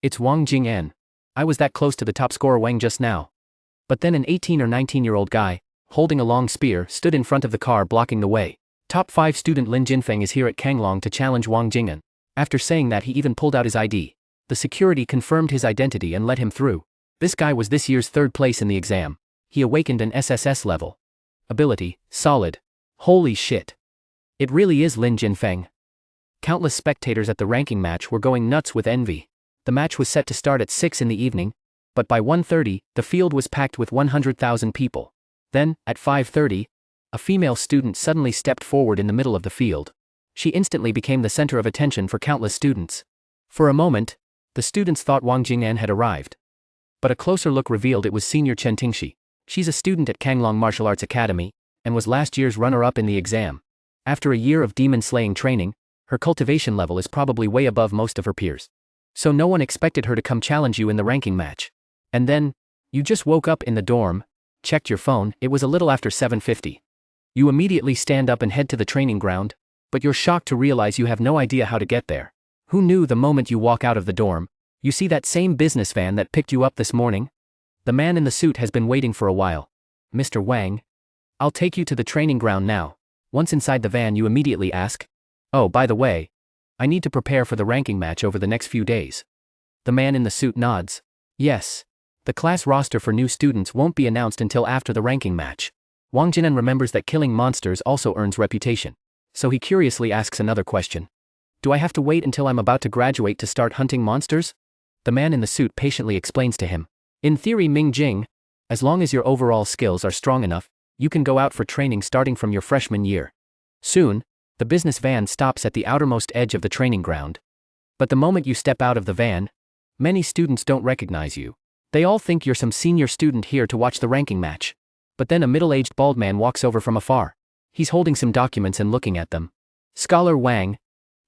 It's Wang Jing'an. I was that close to the top scorer Wang just now. But then an 18 or 19-year-old guy, holding a long spear, stood in front of the car blocking the way. Top 5 student Lin Jinfeng is here at Kanglong to challenge Wang Jing'an. After saying that he even pulled out his ID. The security confirmed his identity and let him through. This guy was this year's 3rd place in the exam. He awakened an SSS level. Ability, solid. Holy shit. It really is Lin Jinfeng. Countless spectators at the ranking match were going nuts with envy. The match was set to start at 6 in the evening, but by 1:30, the field was packed with 100,000 people. Then, at 5:30, a female student suddenly stepped forward in the middle of the field. She instantly became the center of attention for countless students. For a moment, the students thought Wang Jing'an had arrived. But a closer look revealed it was senior Chen Tingxi. She's a student at Kanglong Martial Arts Academy, and was last year's runner-up in the exam. After a year of demon-slaying training, her cultivation level is probably way above most of her peers. So no one expected her to come challenge you in the ranking match. And then, you just woke up in the dorm, checked your phone, it was a little after 7:50. You immediately stand up and head to the training ground, but you're shocked to realize you have no idea how to get there. Who knew the moment you walk out of the dorm, you see that same business van that picked you up this morning? The man in the suit has been waiting for a while. Mr. Wang, I'll take you to the training ground now. Once inside the van you immediately ask, oh, by the way, I need to prepare for the ranking match over the next few days. The man in the suit nods. Yes. The class roster for new students won't be announced until after the ranking match. Wang Jing'an remembers that killing monsters also earns reputation. So he curiously asks another question. Do I have to wait until I'm about to graduate to start hunting monsters? The man in the suit patiently explains to him. In theory, Ming Jing, as long as your overall skills are strong enough, you can go out for training starting from your freshman year. Soon, the business van stops at the outermost edge of the training ground. But the moment you step out of the van, many students don't recognize you. They all think you're some senior student here to watch the ranking match. But then a middle-aged bald man walks over from afar. He's holding some documents and looking at them. Scholar Wang,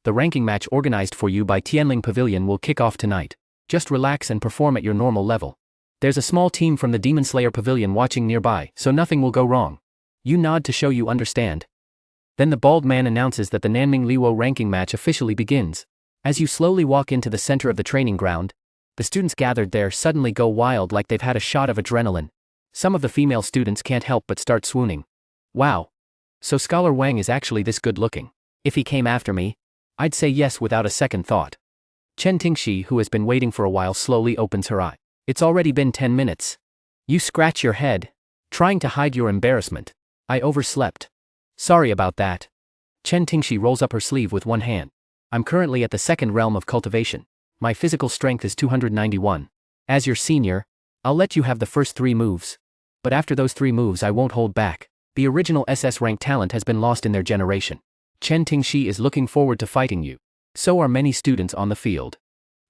the ranking match organized for you by Tianling Pavilion will kick off tonight. Just relax and perform at your normal level. There's a small team from the Demon Slayer Pavilion watching nearby, so nothing will go wrong. You nod to show you understand. Then the bald man announces that the Nanming Liwo ranking match officially begins. As you slowly walk into the center of the training ground, the students gathered there suddenly go wild like they've had a shot of adrenaline. Some of the female students can't help but start swooning. Wow. So Scholar Wang is actually this good looking. If he came after me, I'd say yes without a second thought. Chen Tingxi, who has been waiting for a while, slowly opens her eye. It's already been 10 minutes. You scratch your head, trying to hide your embarrassment. I overslept. Sorry about that. Chen Tingxi rolls up her sleeve with one hand. I'm currently at the 2nd realm of cultivation. My physical strength is 291. As your senior, I'll let you have the first 3 moves. But after those 3 moves I won't hold back. The original SS-Rank talent has been lost in their generation. Chen Tingxi is looking forward to fighting you. So are many students on the field.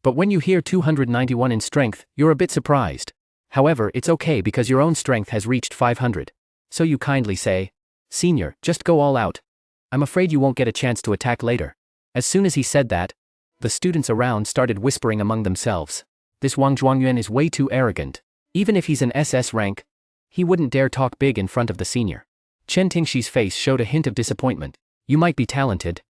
But when you hear 291 in strength, you're a bit surprised. However, it's okay because your own strength has reached 500. So you kindly say, Senior, just go all out. I'm afraid you won't get a chance to attack later. As soon as he said that, the students around started whispering among themselves. This Wang Zhuangyuan is way too arrogant. Even if he's an SS rank, he wouldn't dare talk big in front of the senior. Chen Tingxi's face showed a hint of disappointment. You might be talented,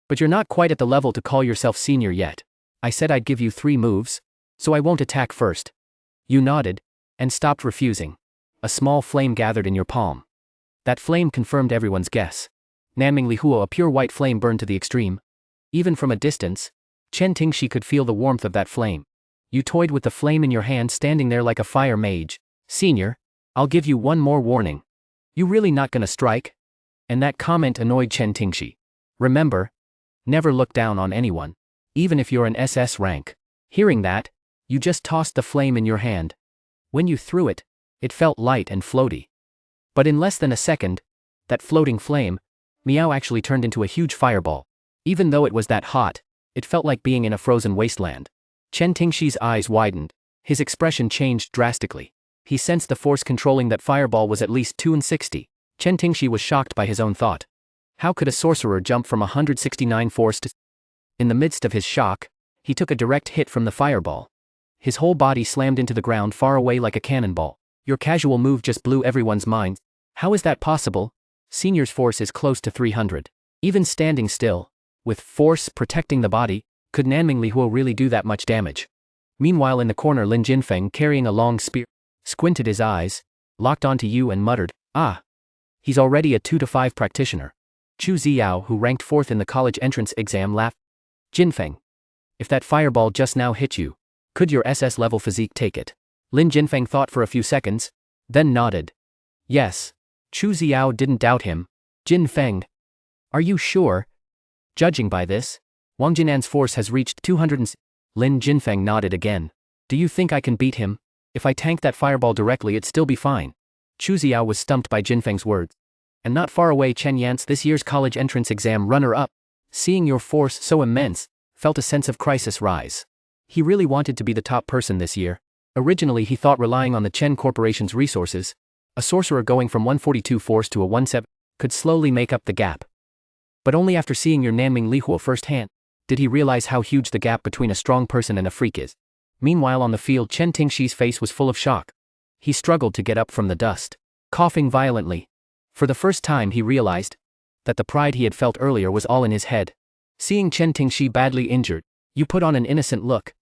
but you're not quite at the level to call yourself senior yet. I said I'd give you 3 moves, so I won't attack first. You nodded, and stopped refusing. A small flame gathered in your palm. That flame confirmed everyone's guess. Nanming Lihuo, a pure white flame, burned to the extreme. Even from a distance, Chen Tingxi could feel the warmth of that flame. You toyed with the flame in your hand, standing there like a fire mage. Senior, I'll give you one more warning. You really not gonna strike? And that comment annoyed Chen Tingshi. Remember, never look down on anyone, even if you're an SS rank. Hearing that, you just tossed the flame in your hand. When you threw it, it felt light and floaty. But in less than a second, that floating flame, Miao actually turned into a huge fireball. Even though it was that hot, it felt like being in a frozen wasteland. Chen Tingshi's eyes widened. His expression changed drastically. He sensed the force controlling that fireball was at least 260. Chen Tingshi was shocked by his own thought. How could a sorcerer jump from 169 force to... In the midst of his shock, he took a direct hit from the fireball. His whole body slammed into the ground far away like a cannonball. Your casual move just blew everyone's mind. How is that possible? Senior's force is close to 300. Even standing still, with force protecting the body, could Nanming Lihuo really do that much damage? Meanwhile in the corner Lin Jinfeng carrying a long spear, squinted his eyes, locked onto you and muttered, "Ah. He's already a 2-to-5 practitioner." Chu Ziao, who ranked 4th in the college entrance exam, laughed. "Jinfeng. If that fireball just now hit you, could your SS level physique take it?" Lin Jinfeng thought for a few seconds, then nodded. Yes. Chu Ziao didn't doubt him. "Jinfeng. Are you sure?" "Judging by this, Wang Jinan's force has reached 200 Lin Jinfeng nodded again. "Do you think I can beat him? If I tank that fireball directly it'd still be fine." Chu Ziao was stumped by Jinfeng's words. And not far away Chen Yance, this year's college entrance exam runner-up, seeing your force so immense, felt a sense of crisis rise. He really wanted to be the top person this year. Originally he thought relying on the Chen Corporation's resources, a sorcerer going from 142 force to a 17, could slowly make up the gap. But only after seeing your Nanming Lihuo firsthand, did he realize how huge the gap between a strong person and a freak is. Meanwhile on the field Chen Tingshi's face was full of shock. He struggled to get up from the dust, coughing violently. For the first time he realized that the pride he had felt earlier was all in his head. Seeing Chen Tingshi badly injured, you put on an innocent look.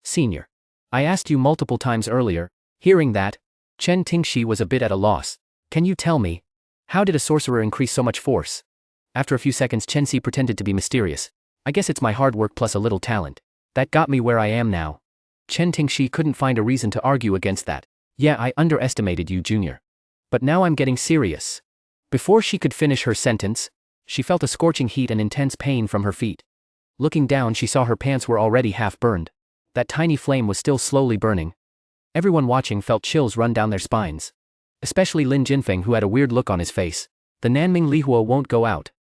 "Senior. I asked you multiple times earlier." Hearing that, Chen Tingshi was a bit at a loss. "Can you tell me, how did a sorcerer increase so much force?" After a few seconds Chen Si pretended to be mysterious. "I guess it's my hard work plus a little talent. That got me where I am now." Chen Tingshi couldn't find a reason to argue against that. "Yeah, I underestimated you, Junior. But now I'm getting serious." Before she could finish her sentence, she felt a scorching heat and intense pain from her feet. Looking down she saw her pants were already half burned. That tiny flame was still slowly burning. Everyone watching felt chills run down their spines. Especially Lin Jinfeng, who had a weird look on his face. "The Nanming Lihuo won't go out."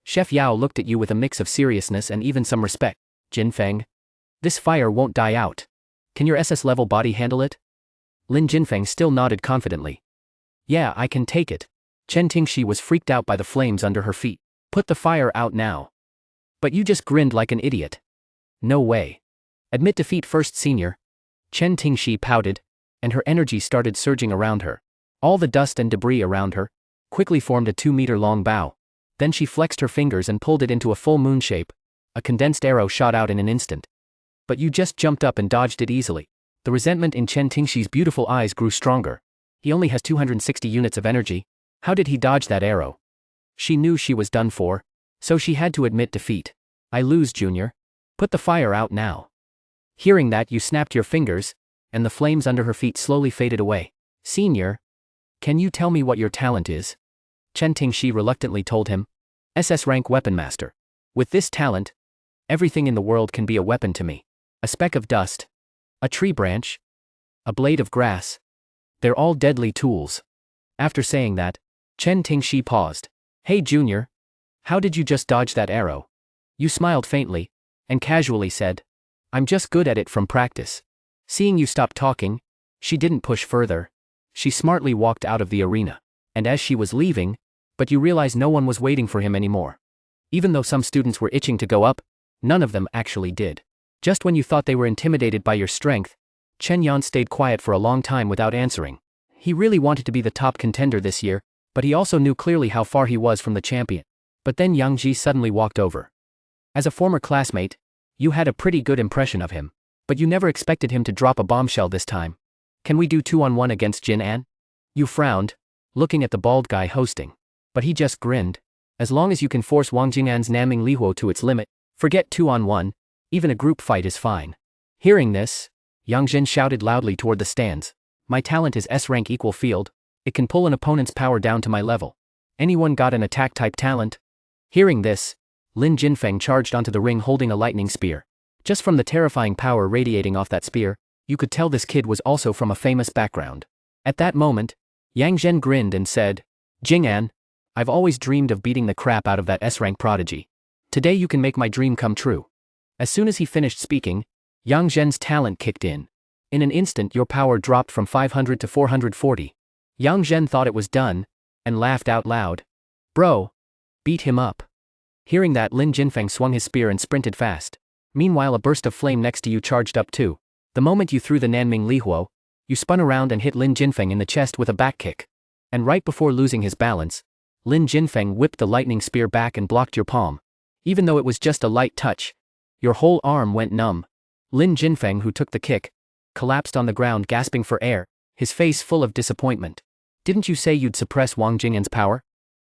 Chef Yao looked at you with a mix of seriousness and even some respect. "Jinfeng. This fire won't die out. Can your SS level body handle it?" Lin Jinfeng still nodded confidently. "Yeah, I can take it." Chen Tingshi was freaked out by the flames under her feet. "Put the fire out now." "But you just grinned like an idiot." "No way. Admit defeat first, senior." Chen Tingshi pouted, and her energy started surging around her. All the dust and debris around her quickly formed a 2-meter-long bow. Then she flexed her fingers and pulled it into a full moon shape. A condensed arrow shot out in an instant. "But you just jumped up and dodged it easily." The resentment in Chen Tingshi's beautiful eyes grew stronger. "He only has 260 units of energy. How did he dodge that arrow?" She knew she was done for, so she had to admit defeat. "I lose, Junior. Put the fire out now." Hearing that you snapped your fingers, and the flames under her feet slowly faded away. "Senior, can you tell me what your talent is?" Chen Tingshi reluctantly told him. "SS-Rank Weapon Master. With this talent, everything in the world can be a weapon to me. A speck of dust, a tree branch, a blade of grass. They're all deadly tools." After saying that, Chen Tingshi paused. "Hey Junior, how did you just dodge that arrow?" You smiled faintly, and casually said, "I'm just good at it from practice." Seeing you stop talking, she didn't push further. She smartly walked out of the arena. And as she was leaving, but you realized no one was waiting for him anymore. Even though some students were itching to go up, none of them actually did. Just when you thought they were intimidated by your strength, Chen Yan stayed quiet for a long time without answering. He really wanted to be the top contender this year, but he also knew clearly how far he was from the champion. But then Yang Ji suddenly walked over. As a former classmate, you had a pretty good impression of him, but you never expected him to drop a bombshell this time. "Can we do 2-on-1 against Jin An?" You frowned, looking at the bald guy hosting. But he just grinned. "As long as you can force Wang Jinan's Nanming Lihuo to its limit, forget 2-on-1, even a group fight is fine." Hearing this, Yang Jin shouted loudly toward the stands. "My talent is S-Rank equal field. It can pull an opponent's power down to my level. Anyone got an attack-type talent? Hearing this, Lin Jinfeng charged onto the ring holding a lightning spear. Just from the terrifying power radiating off that spear, you could tell this kid was also from a famous background. At that moment, Yang Zhen grinned and said, Jing'an, I've always dreamed of beating the crap out of that S-rank prodigy. Today you can make my dream come true. As soon as he finished speaking, Yang Zhen's talent kicked in. In an instant your power dropped from 500 to 440. Yang Zhen thought it was done, and laughed out loud. Bro. Beat him up. Hearing that, Lin Jinfeng swung his spear and sprinted fast. Meanwhile a burst of flame next to you charged up too. The moment you threw the Nanming Lihuo, you spun around and hit Lin Jinfeng in the chest with a back kick. And right before losing his balance, Lin Jinfeng whipped the lightning spear back and blocked your palm. Even though it was just a light touch, your whole arm went numb. Lin Jinfeng, who took the kick, collapsed on the ground gasping for air, his face full of disappointment. Didn't you say you'd suppress Wang Jing'an's power?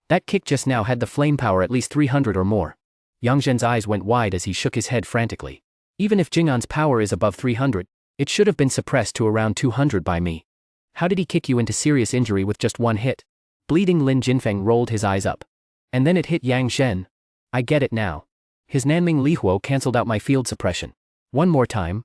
That kick just now had the flame power at least 300 or more. Yang Zhen's eyes went wide as he shook his head frantically. Even if Jing'an's power is above 300, it should have been suppressed to around 200 by me. How did he kick you into serious injury with just one hit? Bleeding Lin Jinfeng rolled his eyes up. And then it hit Yang Zhen. I get it now. His Nanming Lihuo cancelled out my field suppression. One more time.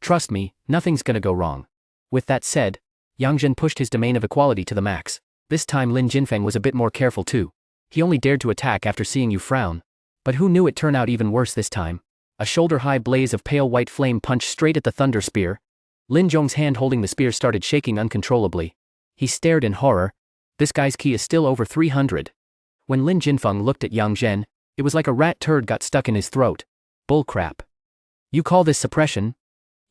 Trust me, nothing's gonna go wrong. With that said, Yang Zhen pushed his domain of equality to the max. This time Lin Jinfeng was a bit more careful too. He only dared to attack after seeing you frown. But who knew it turned out even worse this time? A shoulder-high blaze of pale white flame punched straight at the thunder spear. Lin Zhong's hand holding the spear started shaking uncontrollably. He stared in horror. This guy's ki is still over 300. When Lin Jinfeng looked at Yang Zhen, it was like a rat turd got stuck in his throat. Bullcrap. You call this suppression?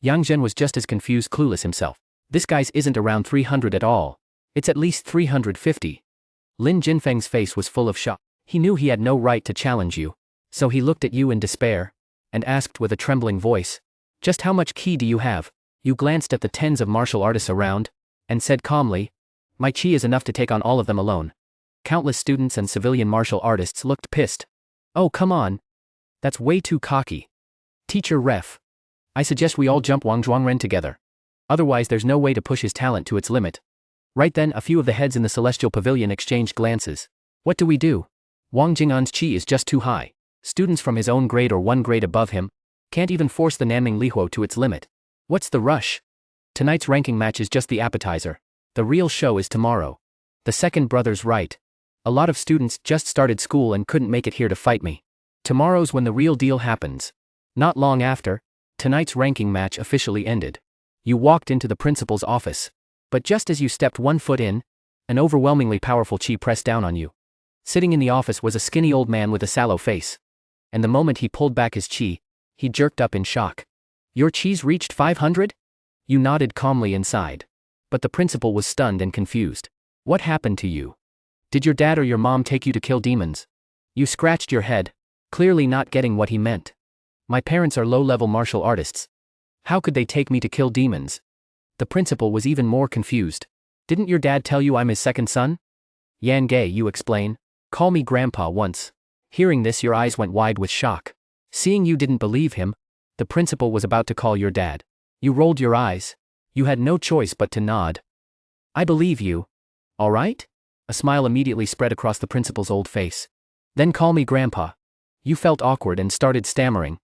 Yang Zhen was just as confused, clueless himself. This guy's isn't around 300 at all. It's at least 350. Lin Jinfeng's face was full of shock. He knew he had no right to challenge you. So he looked at you in despair, and asked with a trembling voice, just how much ki do you have? You glanced at the tens of martial artists around, and said calmly, my chi is enough to take on all of them alone. Countless students and civilian martial artists looked pissed. Oh come on. That's way too cocky. Teacher ref. I suggest we all jump Wang Zhuangren together. Otherwise there's no way to push his talent to its limit. Right then a few of the heads in the celestial pavilion exchanged glances. What do we do? Wang Jing'an's chi is just too high. Students from his own grade or one grade above him can't even force the Nanming Lihuo to its limit. What's the rush? Tonight's ranking match is just the appetizer. The real show is tomorrow. The second brother's right. A lot of students just started school and couldn't make it here to fight me. Tomorrow's when the real deal happens. Not long after, tonight's ranking match officially ended. You walked into the principal's office. But just as you stepped one foot in, an overwhelmingly powerful chi pressed down on you. Sitting in the office was a skinny old man with a sallow face. And the moment he pulled back his chi, he jerked up in shock. Your chi's reached 500? You nodded calmly inside. But the principal was stunned and confused. What happened to you? Did your dad or your mom take you to kill demons? You scratched your head, clearly not getting what he meant. My parents are low-level martial artists. How could they take me to kill demons? The principal was even more confused. Didn't your dad tell you I'm his second son? Yan Gei, you explain. Call me grandpa once. Hearing this your eyes went wide with shock. Seeing you didn't believe him, the principal was about to call your dad. You rolled your eyes. You had no choice but to nod. I believe you. All right? A smile immediately spread across the principal's old face. Then call me grandpa. You felt awkward and started stammering.